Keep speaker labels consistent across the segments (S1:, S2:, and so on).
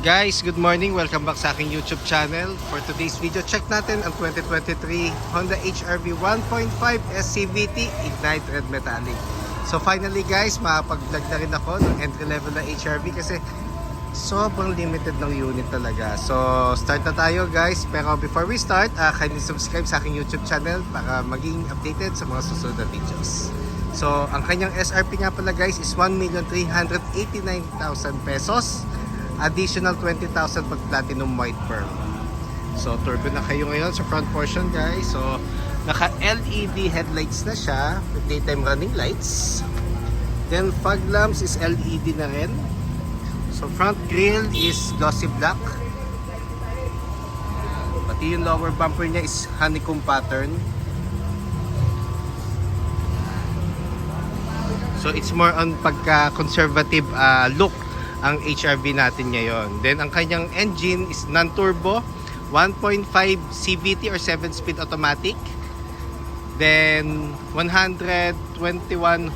S1: Guys, good morning. Welcome back sa aking YouTube channel. For today's video, check natin ang 2023 Honda HR-V 1.5 SCVT Ignite Red Metallic. So finally guys, makapag-vlog na rin ako ng entry level na HR-V kasi sobrang limited ng unit talaga. So start na tayo guys. Pero before we start, kindly subscribe sa aking YouTube channel para maging updated sa mga susunod na videos. So ang kanyang SRP nga pala guys is 1,389,000 pesos. Additional 20,000 pag platinum white pearl. So turbo na kayo ngayon sa front portion guys. So naka LED headlights na siya with daytime running lights. Then fog lamps is LED na rin. So front grille is glossy black. Pati yung lower bumper niya is honeycomb pattern. So it's more on pagka conservative look ang HR-V natin ngayon. Then ang kanyang engine is non-turbo, 1.5 CVT or 7-speed automatic. Then 121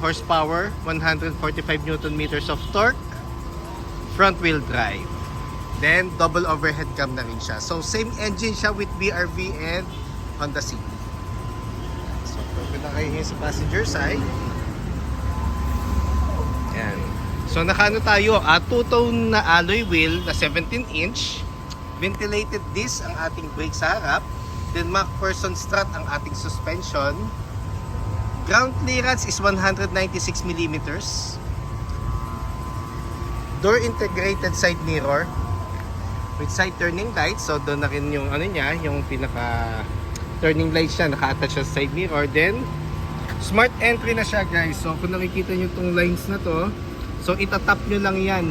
S1: horsepower, 145 Newton meters of torque, front wheel drive. Then double overhead cam na rin siya. So same engine siya with BRV and Honda City. So pwede na kayo sa passenger side. Yan. So nakano tayo, two-tone na alloy wheel na 17-inch, ventilated disc ang ating brake sa harap, then MacPherson strut ang ating suspension. Ground clearance is 196mm. Door integrated side mirror with side turning lights. So doon na rin yung ano niya, yung pinaka turning lights niya, naka-attach sa side mirror. Then smart entry na siya guys. So kung nakikita niyo tong lines na to, so itatap nyo lang yan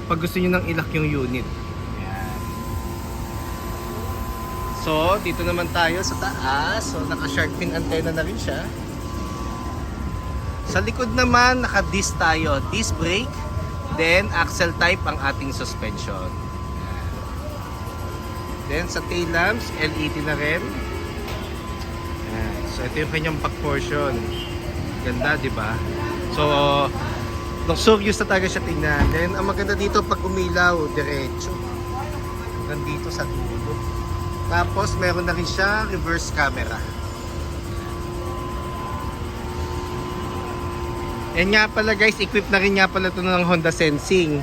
S1: pag gusto nyo nang ilak yung unit. Ayan. So dito naman tayo sa taas. So naka shark fin antenna na rin siya. Sa likod naman naka disc tayo, disc brake. Then axle type ang ating suspension. Then sa tail lamps LED na rin. Ayan. So ito yung kanyang back portion. Ganda, di ba? So luxurious na talaga siya tingnan. Then ang maganda dito pag umilaw, diretso nandito sa dulo. Tapos meron na rin siya reverse camera. Yan nga pala guys, equipped na rin nga pala ito ng Honda Sensing.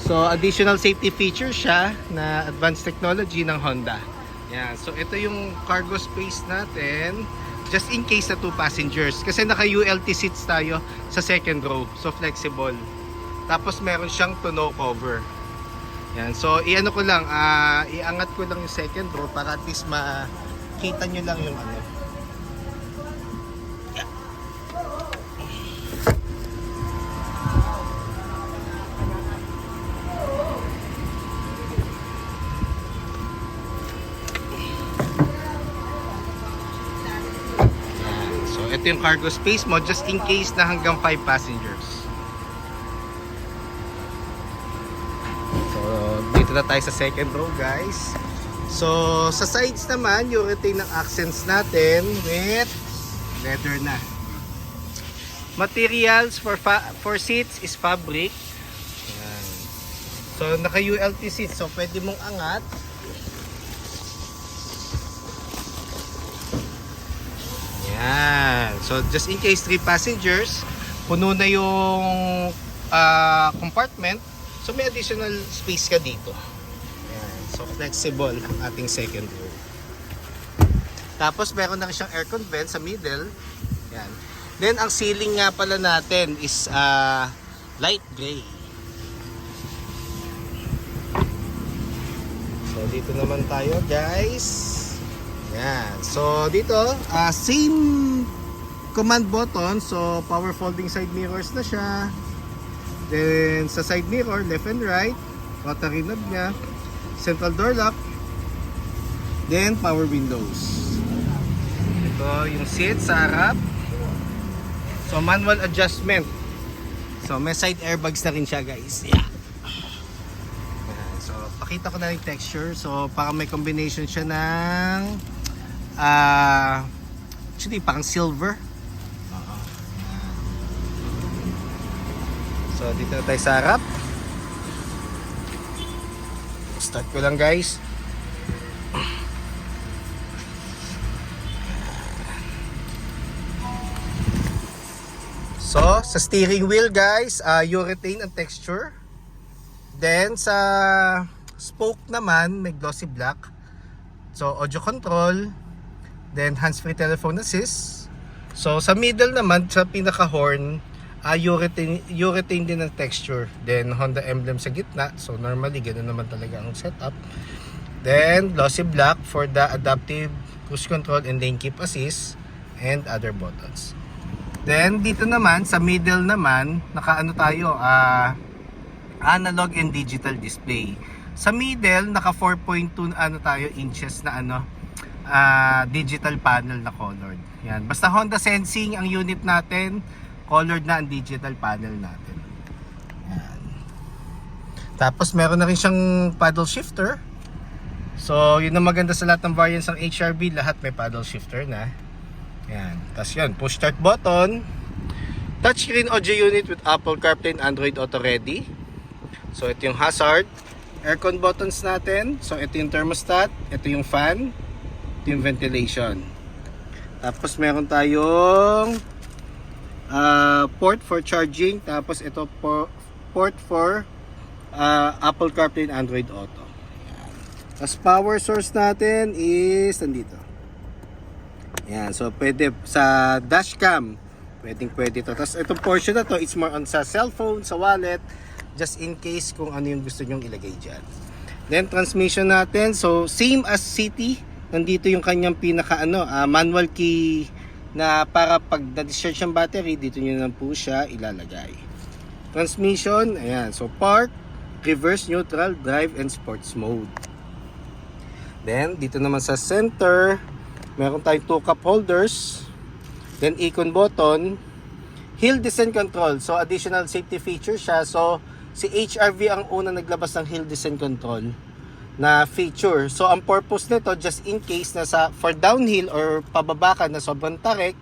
S1: So additional safety feature siya na advanced technology ng Honda. Yan. So ito yung cargo space natin. Just in case na 2 passengers. Kasi naka ULT seats tayo sa second row. So flexible. Tapos meron siyang tonneau cover. Yan. So iano ko lang, iangat ko lang yung second row para at least makita nyo lang yung ano. Ito yung cargo space mo just in case na hanggang 5 passengers. So dito na tayo sa second row guys. So sa sides naman yung retain ng accents natin with leather na. Materials for seats is fabric. Ayan. So naka ULT seats, so pwede mong angat. Yan. So just in case 3 passengers, puno na yung compartment, so may additional space ka dito. Yan. So flexible ang ating second row. Tapos meron na rin siyang aircon vent sa middle. Yan. Then ang ceiling nga pala natin is light gray. So dito naman tayo guys. Yan. So dito, same command button. So power folding side mirrors na siya. Then sa side mirror, left and right, rotary knob niya, central door lock, then power windows. Ito yung seat sa harap. So manual adjustment. So may side airbags na rin siya guys. Yeah. So pakita ko na yung texture. So parang may combination siya ng actually parang silver. So dito na tayo sa harap. Start ko lang guys. So, sa steering wheel guys, urethane ang texture. Then, sa spoke naman, may glossy black. So, audio control. Then, hands-free telephone assist. So, sa middle naman, sa pinaka-horn, urethane din ang texture. Then, Honda emblem sa gitna. So, normally, ganoon naman talaga ang setup. Then, glossy black for the adaptive cruise control and lane keep assist and other buttons. Then dito naman sa middle naman nakaano tayo analog and digital display. Sa middle naka 4.2 tayo inches na digital panel na colored. Yan. Basta Honda Sensing ang unit natin, colored na ang digital panel natin. Yan. Tapos meron na rin siyang paddle shifter. So yun ang maganda sa lahat ng variants ng HRV, lahat may paddle shifter na. Yan. Tapos yan, push start button. Touchscreen audio unit with Apple CarPlay and Android Auto Ready. So ito yung hazard. Aircon buttons natin. So ito yung thermostat. Ito yung fan. Ito yung ventilation. Tapos meron tayong port for charging. Tapos ito port for Apple CarPlay and Android Auto. Yan. Tapos power source natin is nandito. Yan, so pwede sa dashcam, pwede to. Tapos itong portion na to, it's more on sa cellphone, sa wallet, just in case kung ano yung gusto nyong ilagay dyan. Then transmission natin, so same as City, nandito yung kanyang pinaka manual key na para pag na-discharge yung battery, dito nyo lang po siya ilalagay. Transmission, ayan, so park, reverse, neutral, drive, and sports mode. Then dito naman sa center, meron tayong 2 cup holders, then icon button, hill descent control. So additional safety feature siya. So si HRV ang unang naglabas ng hill descent control na feature. So ang purpose nito, just in case na for downhill or pababa ka na sobrang tarik,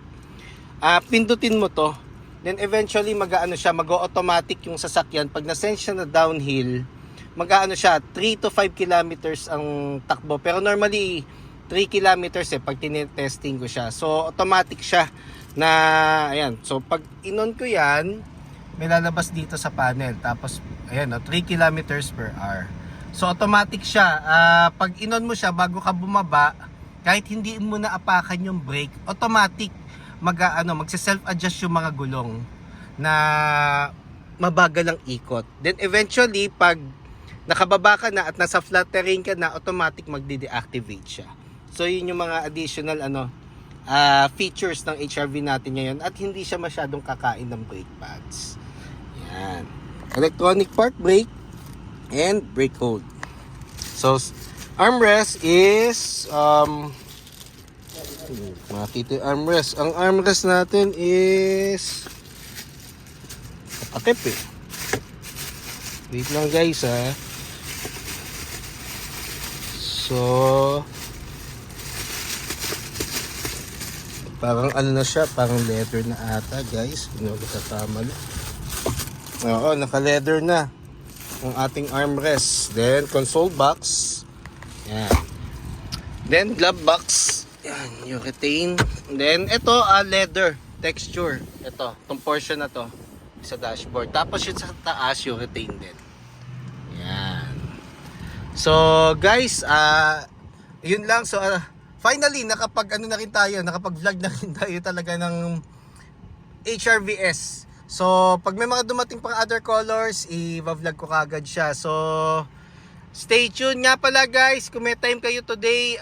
S1: pindutin mo to. Then eventually mag-automatic yung sasakyan. Pag na-sense siya na downhill, siya 3 to 5 kilometers ang takbo. Pero normally 3 kilometers pag tinetesting ko siya. So automatic siya na ayan. So pag inon ko yan, may lalabas dito sa panel. Tapos ayan, 3 kilometers per hour. So automatic siya. Pag inon mo siya bago ka bumaba, kahit hindi mo na apakan yung brake, automatic magse-self-adjust yung mga gulong na mabagal ang ikot. Then eventually pag nakababa ka na at nasa flat terrain ka na, automatic magde-deactivate siya. So yun yung mga additional features ng HRV natin ngayon at hindi siya masyadong kakain ng brake pads. Yan. Electronic park brake and brake hold. So armrest is makita armrest. Ang armrest natin is takip Wait lang guys So parang na siya, parang leather na ata guys. Hindi ko tatama na. Oo, naka-leather na ang ating armrest. Then console box. Yan. Then glove box. Yan, urethane. Then ito leather texture. Ito, itong portion na to sa dashboard. Tapos yun sa taas, urethane din. Yan. So guys, yun lang. So finally, nakapag-vlog na rin tayo talaga ng HRVS. So, pag may mga dumating pang other colors, i-vlog ko kagad siya. So, stay tuned nga pala guys. Kung may time kayo today,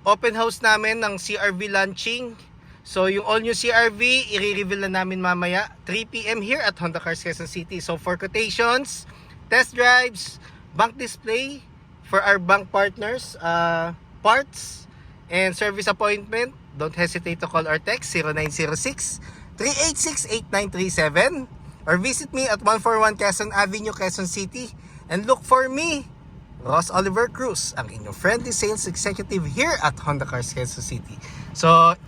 S1: open house namin ng CRV launching. So, yung all new CRV, i-reveal na namin mamaya, 3 PM here at Honda Cars Quezon City. So, for quotations, test drives, bank display, for our bank partners, parts, and service appointment, don't hesitate to call or text 0906-386-8937 or visit me at 141 Quezon Avenue, Quezon City, and look for me, Ross Oliver Cruz, ang inyong friendly sales executive here at Honda Cars Quezon City. So,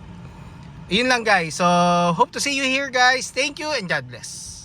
S1: yun lang guys. So, hope to see you here guys. Thank you and God bless.